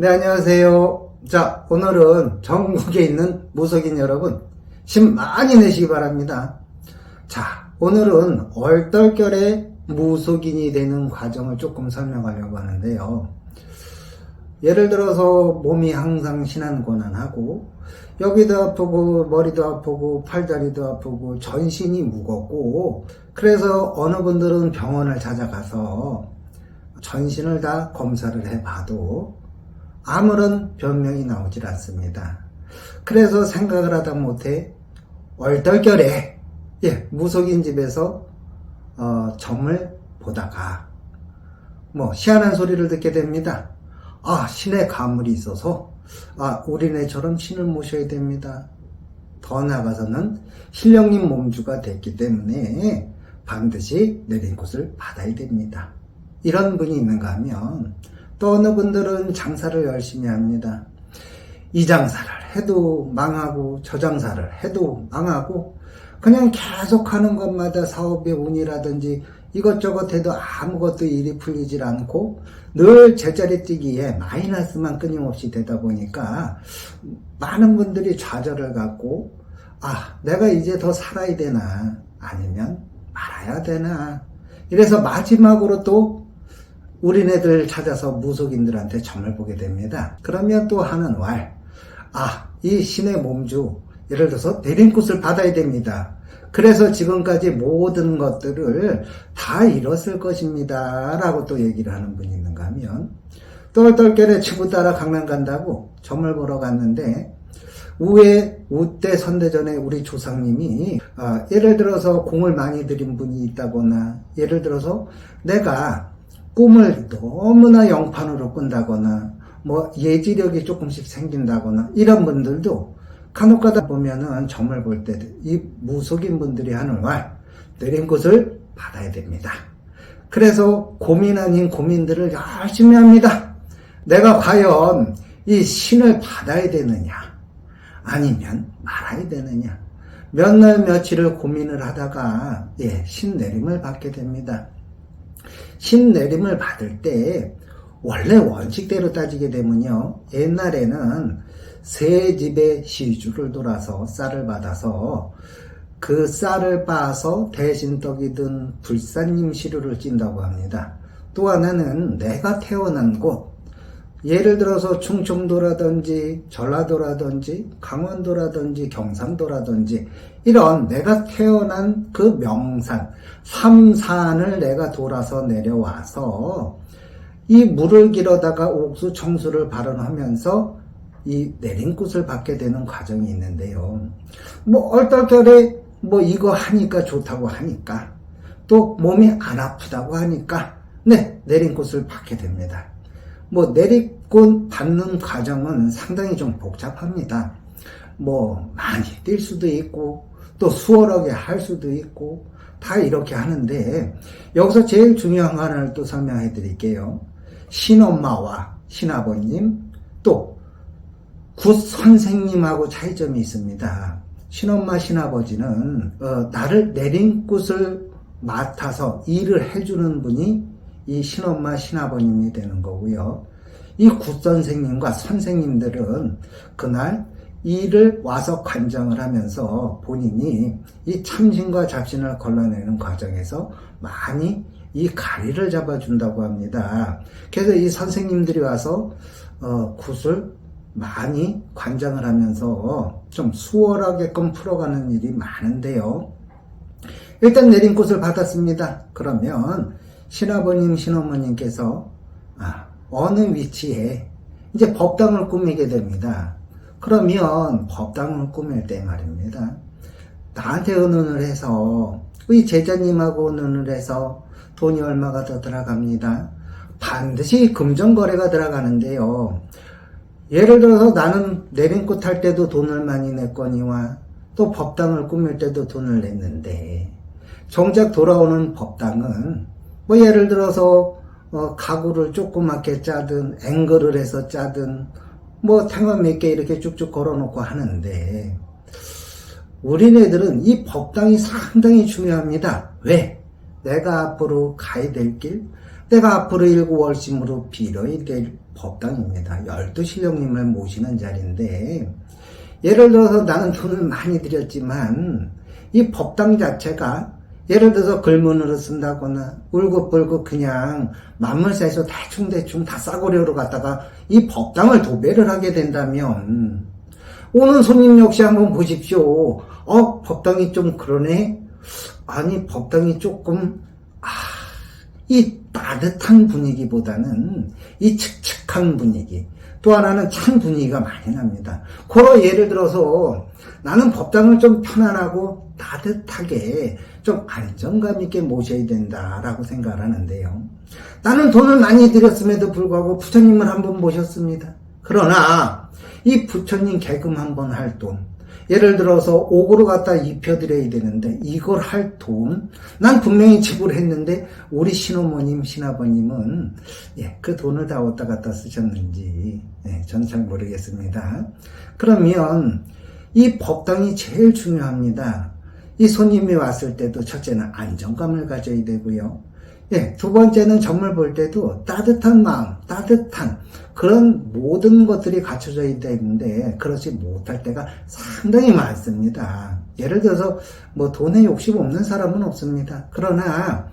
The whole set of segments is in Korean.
네, 안녕하세요. 자, 오늘은 전국에 있는 무속인 여러분, 힘 많이 내시기 바랍니다. 자, 오늘은 얼떨결에 무속인이 되는 과정을 조금 설명하려고 하는데요. 예를 들어서 몸이 항상 신한곤한하고, 여기도 아프고, 머리도 아프고, 팔다리도 아프고, 전신이 무겁고, 그래서 어느 분들은 병원을 찾아가서 전신을 다 검사를 해봐도 아무런 변명이 나오질 않습니다. 그래서 생각을 하다 못해 얼떨결에 무속인 집에서 점을 보다가 희한한 소리를 듣게 됩니다. 신의 가물이 있어서 우리네처럼 신을 모셔야 됩니다. 더 나아가서는 신령님 몸주가 됐기 때문에 반드시 내린 곳을 받아야 됩니다. 이런 분이 있는가 하면 또 어느 분들은 장사를 열심히 합니다. 이 장사를 해도 망하고 저 장사를 해도 망하고 그냥 계속 하는 것마다 사업의 운이라든지 이것저것 해도 아무것도 일이 풀리질 않고 늘 제자리 뛰기에 마이너스만 끊임없이 되다 보니까 많은 분들이 좌절을 갖고 내가 이제 더 살아야 되나 아니면 말아야 되나 이래서 마지막으로 또 우리네들 찾아서 무속인들한테 점을 보게 됩니다. 그러면 또 하는 말, 이 신의 몸주, 예를 들어서 내린 곳을 받아야 됩니다. 그래서 지금까지 모든 것들을 다 잃었을 것입니다. 라고 또 얘기를 하는 분이 있는가 하면, 또 얼떨결에 친구 따라 강남 간다고 점을 보러 갔는데, 우에 우때 선대전에 우리 조상님이 예를 들어서 공을 많이 들인 분이 있다거나, 예를 들어서 내가 꿈을 너무나 영판으로 꾼다거나 예지력이 조금씩 생긴다거나 이런 분들도 간혹가다 보면은 점을 볼 때 이 무속인 분들이 하는 말 내린 곳을 받아야 됩니다. 그래서 고민 아닌 고민들을 열심히 합니다. 내가 과연 이 신을 받아야 되느냐 아니면 말아야 되느냐 몇 날 며칠을 고민을 하다가 신 내림을 받게 됩니다. 신 내림을 받을 때 원래 원칙대로 따지게 되면요, 옛날에는 세 집의 시주를 돌아서 쌀을 받아서 그 쌀을 빻아서 대신 떡이 든 불산님 시루를 찐다고 합니다. 또 하나는 내가 태어난 곳, 예를 들어서 충청도라든지 전라도라든지 강원도라든지 경상도라든지 이런 내가 태어난 그 명산, 삼산을 내가 돌아서 내려와서 이 물을 길어다가 옥수 청수를 발언하면서 이 내린 꽃을 받게 되는 과정이 있는데요. 얼떨결에 이거 하니까 좋다고 하니까 또 몸이 안 아프다고 하니까 내린 꽃을 받게 됩니다. 내리꽃 받는 과정은 상당히 좀 복잡합니다. 많이 뛸 수도 있고 또 수월하게 할 수도 있고 다 이렇게 하는데 여기서 제일 중요한 거 하나를 또 설명해 드릴게요. 신엄마와 신아버님 또 굿선생님하고 차이점이 있습니다. 신엄마 신아버지는 나를 내린 꽃을 맡아서 일을 해주는 분이 이 신엄마 신아버님이 되는 거고요. 이 굿선생님과 선생님들은 그날 일을 와서 관장을 하면서 본인이 이 참신과 잡신을 걸러내는 과정에서 많이 이 가리를 잡아준다고 합니다. 그래서 이 선생님들이 와서 굿을 많이 관장을 하면서 좀 수월하게끔 풀어가는 일이 많은데요. 일단 내린 꽃을 받았습니다. 그러면 신아버님, 신어머님께서 어느 위치에 이제 법당을 꾸미게 됩니다. 그러면 법당을 꾸밀 때 말입니다. 나한테 의논을 해서 우리 제자님하고 의논을 해서 돈이 얼마가 더 들어갑니다. 반드시 금전거래가 들어가는데요. 예를 들어서 나는 내린 꽃 할 때도 돈을 많이 냈거니와 또 법당을 꾸밀 때도 돈을 냈는데 정작 돌아오는 법당은 예를 들어서 가구를 조그맣게 짜든 앵글을 해서 짜든 탱화 몇 개 이렇게 쭉쭉 걸어놓고 하는데 우리네들은 이 법당이 상당히 중요합니다. 왜? 내가 앞으로 가야 될 길, 내가 앞으로 일구월심으로 빌어야 될 법당입니다. 12신령님을 모시는 자리인데, 예를 들어서 나는 돈을 많이 들였지만 이 법당 자체가 예를 들어서 글문으로 쓴다거나 울긋불긋 그냥 만물사에서 대충대충 다 싸구려로 갖다가 이 법당을 도배를 하게 된다면 오는 손님 역시 한번 보십시오. 법당이 좀 그러네? 아니, 법당이 조금 이 따뜻한 분위기보다는 이 칙칙한 분위기, 또 하나는 찬 분위기가 많이 납니다. 그런 예를 들어서 나는 법당을 좀 편안하고 따뜻하게 좀 안정감 있게 모셔야 된다라고 생각을 하는데요. 나는 돈을 많이 들였음에도 불구하고 부처님을 한번 모셨습니다. 그러나 이 부처님 개금 한번 할 돈, 예를 들어서 옥으로 갖다 입혀드려야 되는데 이걸 할 돈, 난 분명히 지불했는데 우리 신어머님, 신아버님은 그 돈을 다 어디다 갖다 쓰셨는지 전 잘 모르겠습니다. 그러면 이 법당이 제일 중요합니다. 이 손님이 왔을 때도 첫째는 안정감을 가져야 되고요. 두 번째는 점을 볼 때도 따뜻한 마음, 따뜻한 그런 모든 것들이 갖춰져야 되는데 그렇지 못할 때가 상당히 많습니다. 예를 들어서 뭐 돈에 욕심 없는 사람은 없습니다. 그러나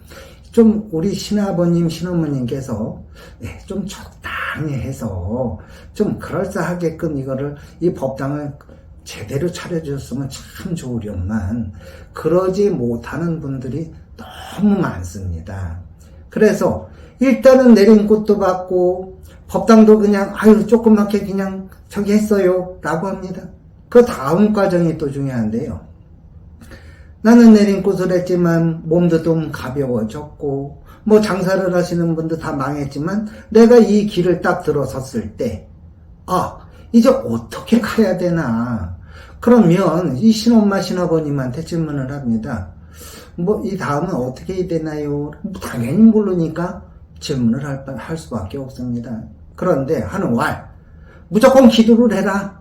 좀 우리 신아버님, 신어머님께서 좀 적당히 해서 좀 그럴싸하게끔 이 법당을 제대로 차려주셨으면 참 좋으련만 그러지 못하는 분들이 너무 많습니다. 그래서 일단은 내린 꽃도 받고 법당도 그냥 조그맣게 그냥 저기 했어요 라고 합니다. 그 다음 과정이 또 중요한데요. 나는 내린 꽃을 했지만 몸도 좀 가벼워졌고 뭐 장사를 하시는 분도 다 망했지만 내가 이 길을 딱 들어섰을 때 이제 어떻게 가야 되나. 그러면 이 신엄마 신아버님한테 질문을 합니다. 이 다음은 어떻게 해야 되나요? 당연히 모르니까 질문을 할 수밖에 없습니다. 그런데 하는 말, 무조건 기도를 해라.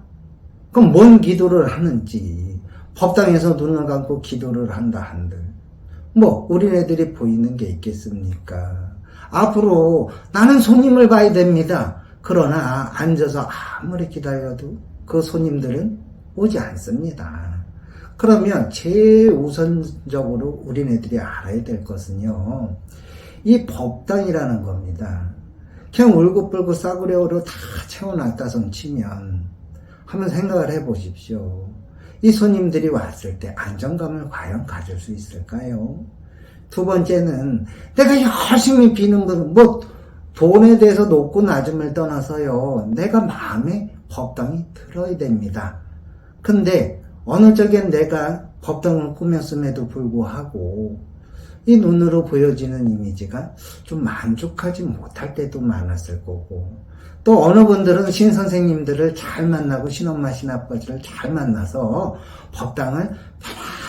그럼 뭔 기도를 하는지, 법당에서 눈을 감고 기도를 한다 한들, 우리네들이 보이는 게 있겠습니까? 앞으로 나는 손님을 봐야 됩니다. 그러나 앉아서 아무리 기다려도 그 손님들은 오지 않습니다. 그러면 제일 우선적으로 우리네들이 알아야 될 것은요, 이 법당이라는 겁니다. 그냥 울긋불긋 싸구려로 다 채워놨다 손 치면 한번 생각을 해보십시오. 이 손님들이 왔을 때 안정감을 과연 가질 수 있을까요? 두 번째는 내가 열심히 비는 분, 돈에 대해서 높고 낮음을 떠나서요, 내가 마음에 법당이 들어야 됩니다. 근데 어느 적엔 내가 법당을 꾸몄음에도 불구하고 이 눈으로 보여지는 이미지가 좀 만족하지 못할 때도 많았을 거고, 또 어느 분들은 신선생님들을 잘 만나고 신엄마 신아버지를 잘 만나서 법당을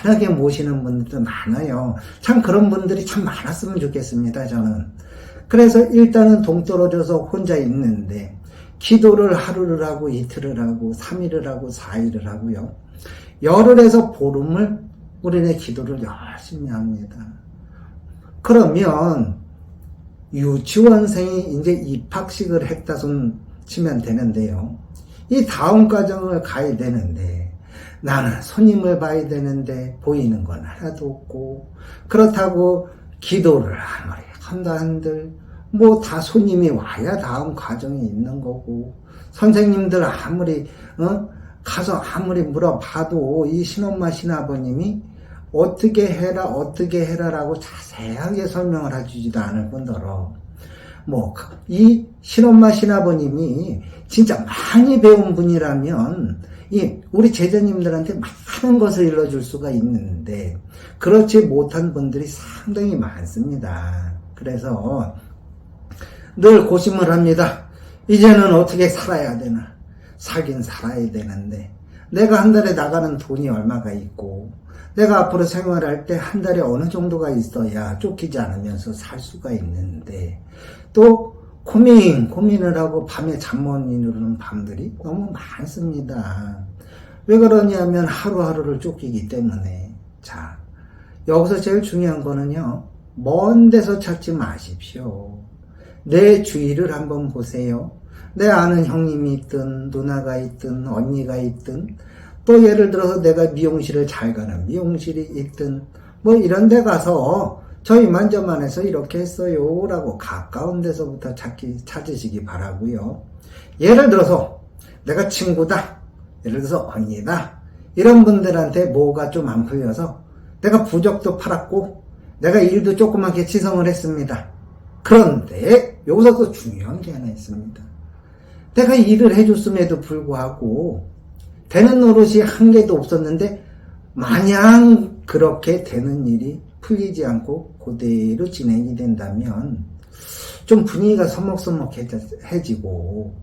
편안하게 모시는 분들도 많아요. 참 그런 분들이 참 많았으면 좋겠습니다, 저는. 그래서 일단은 동떨어져서 혼자 있는데 기도를 하루를 하고 이틀을 하고 3일을 하고 4일을 하고요. 열흘에서 보름을 우리네 기도를 열심히 합니다. 그러면 유치원생이 이제 입학식을 했다 손 치면 되는데요. 이 다음 과정을 가야 되는데 나는 손님을 봐야 되는데 보이는 건 하나도 없고, 그렇다고 기도를 아무리 한다 한들 다 손님이 와야 다음 과정이 있는 거고, 선생님들 아무리 가서 아무리 물어봐도 이 신엄마 신아버님이 어떻게 해라라고 자세하게 설명을 해주지도 않을 뿐더러 이 신엄마 신아버님이 진짜 많이 배운 분이라면 우리 제자님들한테 많은 것을 일러줄 수가 있는데 그렇지 못한 분들이 상당히 많습니다. 그래서 늘 고심을 합니다. 이제는 어떻게 살아야 되나. 살긴 살아야 되는데 내가 한 달에 나가는 돈이 얼마가 있고 내가 앞으로 생활할 때 한 달에 어느 정도가 있어야 쫓기지 않으면서 살 수가 있는데, 또 고민을 하고 밤에 잠 못 이루는 밤들이 너무 많습니다. 왜 그러냐면 하루하루를 쫓기기 때문에. 자, 여기서 제일 중요한 거는요, 먼 데서 찾지 마십시오. 내 주위를 한번 보세요. 내 아는 형님이 있든 누나가 있든 언니가 있든 또 예를 들어서 내가 미용실을 잘 가는 미용실이 있든 뭐 이런 데 가서 저희 만져만해서 이렇게 했어요 라고 가까운 데서부터 찾으시기 바라고요. 예를 들어서 내가 친구다, 예를 들어서 언니다, 이런 분들한테 뭐가 좀 안 풀려서 내가 부적도 팔았고 내가 일도 조그맣게 치성을 했습니다. 그런데 여기서 또 중요한 게 하나 있습니다. 내가 일을 해줬음에도 불구하고 되는 노릇이 한 개도 없었는데 마냥 그렇게 되는 일이 풀리지 않고 그대로 진행이 된다면 좀 분위기가 서먹서먹해지고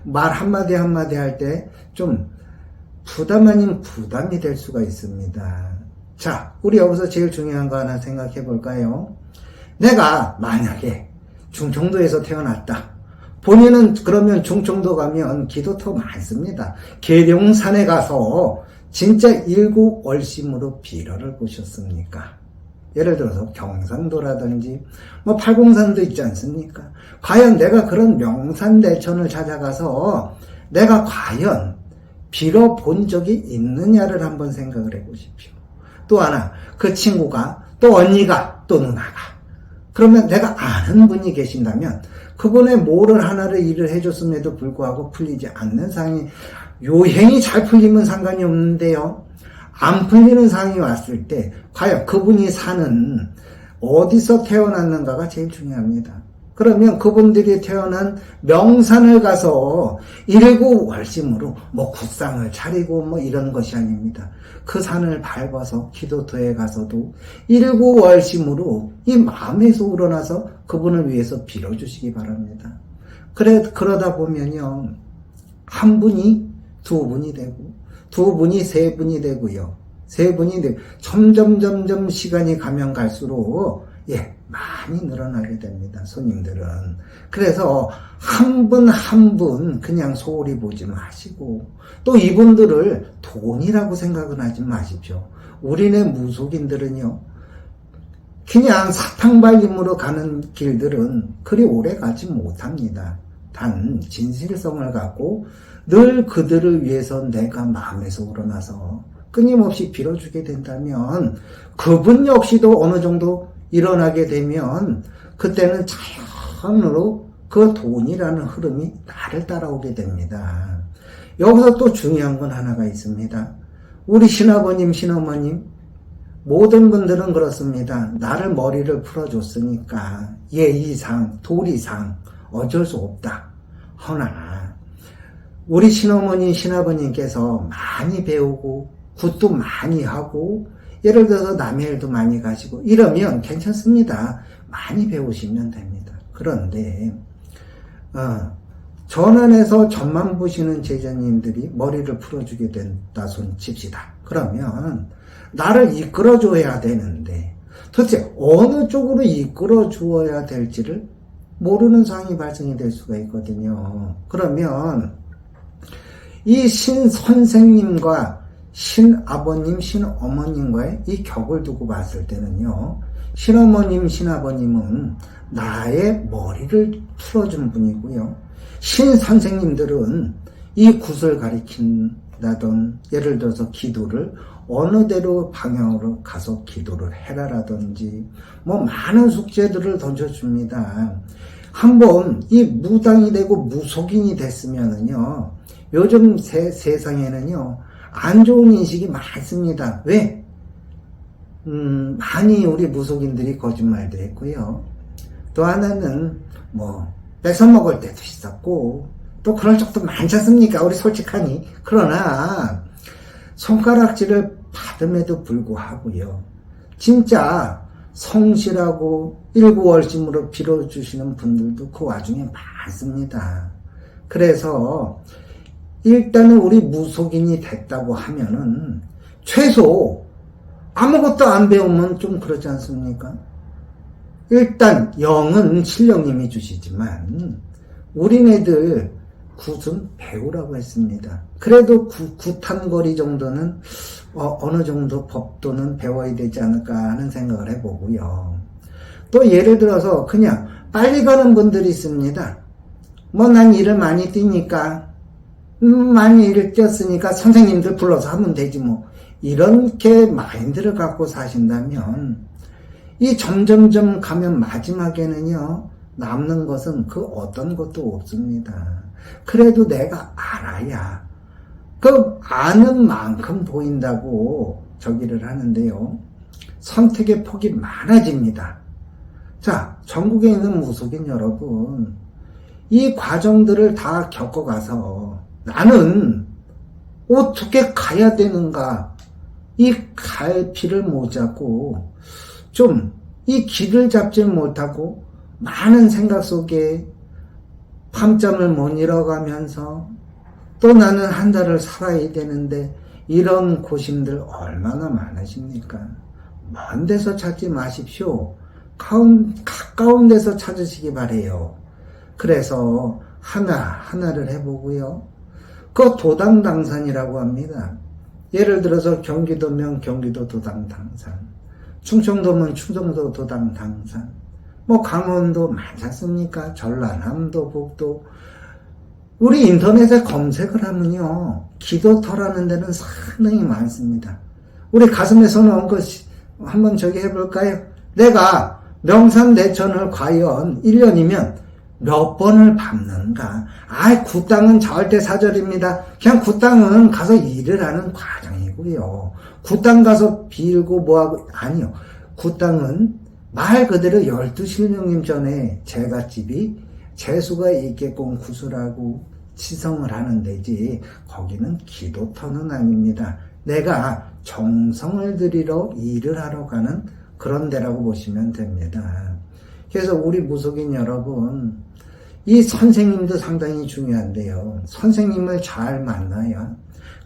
말 한마디 한마디 할 때 좀 부담 아닌 부담이 될 수가 있습니다. 자, 우리 여기서 제일 중요한 거 하나 생각해 볼까요? 내가 만약에 중청도에서 태어났다. 본인은 그러면 중청도 가면 기도 더 많습니다. 계룡산에 가서 진짜 일구월심으로 비로를 보셨습니까? 예를 들어서 경상도라든지 뭐 팔공산도 있지 않습니까? 과연 내가 그런 명산대천을 찾아가서 내가 과연 빌어 본 적이 있느냐를 한번 생각을 해보십시오. 또 하나, 그 친구가 또 언니가 또 누나가 그러면 내가 아는 분이 계신다면 그분의 뭐를 하나를 일을 해줬음에도 불구하고 풀리지 않는 상황이 요행이 잘 풀리면 상관이 없는데요. 안 풀리는 상황이 왔을 때 과연 그분이 사는 어디서 태어났는가가 제일 중요합니다. 그러면 그분들이 태어난 명산을 가서 일구월심으로 뭐 굿상을 차리고 뭐 이런 것이 아닙니다. 그 산을 밟아서 기도터에 가서도 일구월심으로 이 마음에서 우러나서 그분을 위해서 빌어주시기 바랍니다. 그러다 보면요, 한 분이 두 분이 되고 두 분이 세 분이 되고요. 세 분이 되고 점점 시간이 가면 갈수록 많이 늘어나게 됩니다. 손님들은. 그래서 한 분 한 분 그냥 소홀히 보지 마시고 또 이분들을 돈이라고 생각은 하지 마십시오. 우리네 무속인들은요, 그냥 사탕발림으로 가는 길들은 그리 오래 가지 못합니다. 단 진실성을 갖고 늘 그들을 위해서 내가 마음에서 우러나서 끊임없이 빌어주게 된다면 그분 역시도 어느 정도 일어나게 되면 그때는 자연으로 그 돈이라는 흐름이 나를 따라오게 됩니다. 여기서 또 중요한 건 하나가 있습니다. 우리 신아버님, 신어머님 모든 분들은 그렇습니다. 나를 머리를 풀어줬으니까 예의상, 도리상 어쩔 수 없다. 허나 우리 신어머니, 신아버님께서 많이 배우고 굿도 많이 하고 예를 들어서 남의 일도 많이 가시고 이러면 괜찮습니다. 많이 배우시면 됩니다. 그런데 전환해서 점만 보시는 제자님들이 머리를 풀어주게 된다 손 칩시다. 그러면 나를 이끌어줘야 되는데 도대체 어느 쪽으로 이끌어주어야 될지를 모르는 상황이 발생이 될 수가 있거든요. 그러면 이 신선생님과 신아버님, 신어머님과의 이 격을 두고 봤을 때는요, 신어머님, 신아버님은 나의 머리를 풀어준 분이고요, 신선생님들은 이 굿을 가리킨다던 예를 들어서 기도를 어느 대로 방향으로 가서 기도를 해라라든지 뭐 많은 숙제들을 던져줍니다. 한번 이 무당이 되고 무속인이 됐으면은요, 요즘 세상에는요 안 좋은 인식이 많습니다. 왜? 많이 우리 무속인들이 거짓말도 했고요. 또 하나는 뭐 뺏어먹을 때도 있었고 또 그런 적도 많지 않습니까? 우리 솔직하니. 그러나 손가락질을 받음에도 불구하고요, 진짜 성실하고 일구월심으로 빌어주시는 분들도 그 와중에 많습니다. 그래서 일단은 우리 무속인이 됐다고 하면은 최소 아무것도 안 배우면 좀 그렇지 않습니까? 일단 영은 신령님이 주시지만 우리네들 굿은 배우라고 했습니다. 그래도 굿한 거리 정도는 어느 정도 법도는 배워야 되지 않을까 하는 생각을 해보고요. 또 예를 들어서 그냥 빨리 가는 분들이 있습니다. 뭐 난 일을 많이 뛰니까 많이 일을 뛰었으니까 선생님들 불러서 하면 되지 뭐. 이렇게 마인드를 갖고 사신다면 이 점점점 가면 마지막에는요, 남는 것은 그 어떤 것도 없습니다. 그래도 내가 알아야 그 아는 만큼 보인다고 저기를 하는데요, 선택의 폭이 많아집니다. 자, 전국에 있는 무속인 여러분, 이 과정들을 다 겪어가서 나는 어떻게 가야 되는가, 이 갈피를 못 잡고 좀 이 길을 잡지 못하고 많은 생각 속에 밤잠을 못 이뤄가면서 또 나는 한 달을 살아야 되는데 이런 고심들 얼마나 많으십니까? 먼 데서 찾지 마십시오. 가까운 데서 찾으시기 바래요. 그래서 하나하나를 해보고요. 그 도당당산이라고 합니다. 예를 들어서 경기도면 경기도 도당당산, 충청도면 충청도 도당당산, 뭐 강원도 많지 않습니까? 전라남도, 북도. 우리 인터넷에 검색을 하면요, 기도터라는 데는 상당히 많습니다. 우리 가슴에 손 얹은 거 한번 저기 해볼까요? 내가 명산대천을 과연 1년이면 몇 번을 밟는가? 그 땅은 절대 사절입니다. 그냥 그 땅은 가서 일을 하는 과정이고요. 그 땅 가서 빌고 뭐하고, 아니요. 그 땅은 말 그대로 12신령님 전에 제갓집이 재수가 있게끔 구슬하고 치성을 하는 데지, 거기는 기도터는 아닙니다. 내가 정성을 들이러 일을 하러 가는 그런 데라고 보시면 됩니다. 그래서 우리 무속인 여러분, 이 선생님도 상당히 중요한데요. 선생님을 잘 만나야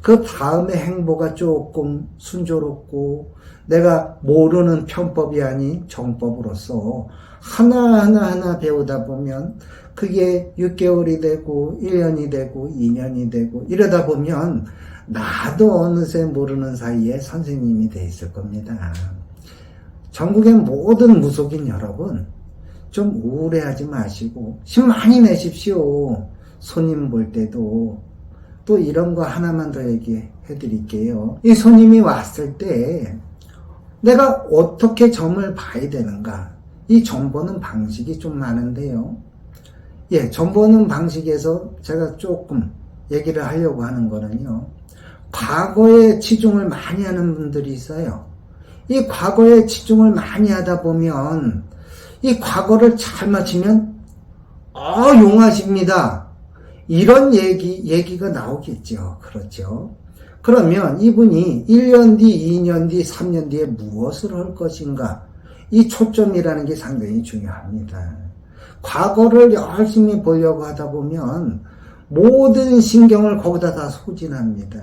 그 다음에 행보가 조금 순조롭고, 내가 모르는 편법이 아닌 정법으로서 하나하나 배우다 보면 그게 6개월이 되고 1년이 되고 2년이 되고 이러다 보면 나도 어느새 모르는 사이에 선생님이 돼 있을 겁니다. 전국의 모든 무속인 여러분, 좀 우울해하지 마시고 힘 많이 내십시오. 손님 볼 때도. 또 이런 거 하나만 더 얘기해 드릴게요. 이 손님이 왔을 때 내가 어떻게 점을 봐야 되는가, 이 점 보는 방식이 좀 많은데요. 점 보는 방식에서 제가 조금 얘기를 하려고 하는 거는요, 과거에 치중을 많이 하는 분들이 있어요. 이 과거에 치중을 많이 하다 보면 이 과거를 잘 맞추면 용하십니다. 이런 얘기가 나오겠죠. 그렇죠. 그러면 이분이 1년 뒤, 2년 뒤, 3년 뒤에 무엇을 할 것인가, 이 초점이라는 게 상당히 중요합니다. 과거를 열심히 보려고 하다 보면 모든 신경을 거기다 다 소진합니다.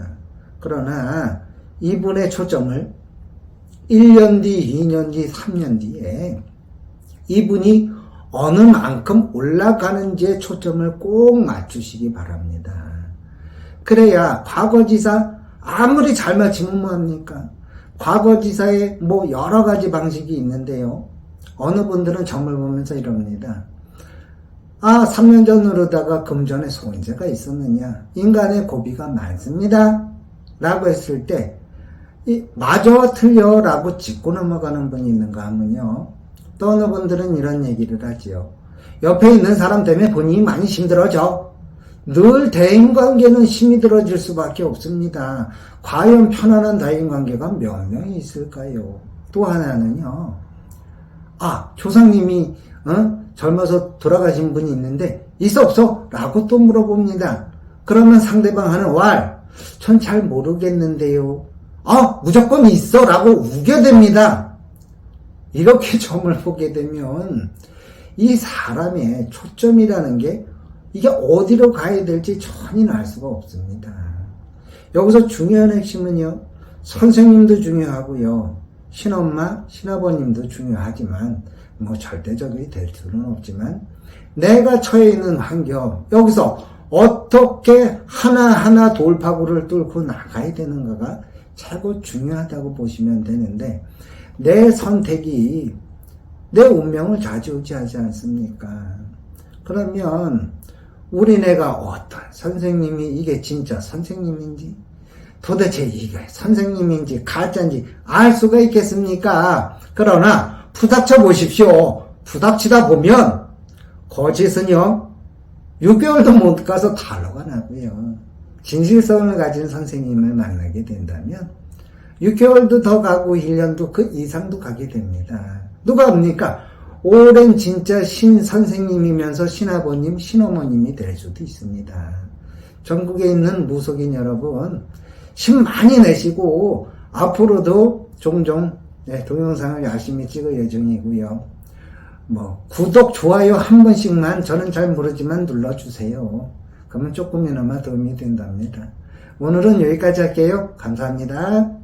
그러나 이분의 초점을 1년 뒤, 2년 뒤, 3년 뒤에 이분이 어느 만큼 올라가는지에 초점을 꼭 맞추시기 바랍니다. 그래야 과거지사 아무리 잘 맞추면 뭐합니까? 과거지사에 뭐 여러 가지 방식이 있는데요. 어느 분들은 점을 보면서 이럽니다. 3년 전으로다가 금전에 손재가 있었느냐? 인간의 고비가 많습니다. 라고 했을 때 맞아 틀려 라고 짚고 넘어가는 분이 있는가 하면요, 또 어느 분들은 이런 얘기를 하지요. 옆에 있는 사람 때문에 본인이 많이 힘들어져. 늘 대인관계는 힘이 들어질 수밖에 없습니다. 과연 편안한 대인관계가 몇 명이 있을까요? 또 하나는요, 조상님이 젊어서 돌아가신 분이 있는데 있어 없어? 라고 또 물어봅니다. 그러면 상대방 하는 전 잘 모르겠는데요. 무조건 있어 라고 우겨댑니다. 이렇게 점을 보게 되면 이 사람의 초점이라는 게 이게 어디로 가야 될지 전혀 알 수가 없습니다. 여기서 중요한 핵심은요, 선생님도 중요하고요, 신엄마, 신아버님도 중요하지만 뭐 절대적이 될 수는 없지만 내가 처해 있는 환경, 여기서 어떻게 하나하나 돌파구를 뚫고 나가야 되는가가 최고 중요하다고 보시면 되는데, 내 선택이 내 운명을 좌지우지하지 않습니까? 그러면 우리네가 어떤 선생님이 이게 진짜 선생님인지, 도대체 이게 선생님인지 가짜인지 알 수가 있겠습니까? 그러나 부닥쳐 보십시오. 부닥치다 보면 거짓은요 6개월도 못 가서 탈로가 나고요. 진실성을 가진 선생님을 만나게 된다면 6개월도 더 가고 1년도 그 이상도 가게 됩니다. 누가 합니까? 오랜 진짜 신선생님이면서 신아버님, 신어머님이 될 수도 있습니다. 전국에 있는 무속인 여러분, 힘 많이 내시고 앞으로도 종종 동영상을 열심히 찍을 예정이고요. 구독, 좋아요 한 번씩만 저는 잘 모르지만 눌러주세요. 그러면 조금이나마 도움이 된답니다. 오늘은 여기까지 할게요. 감사합니다.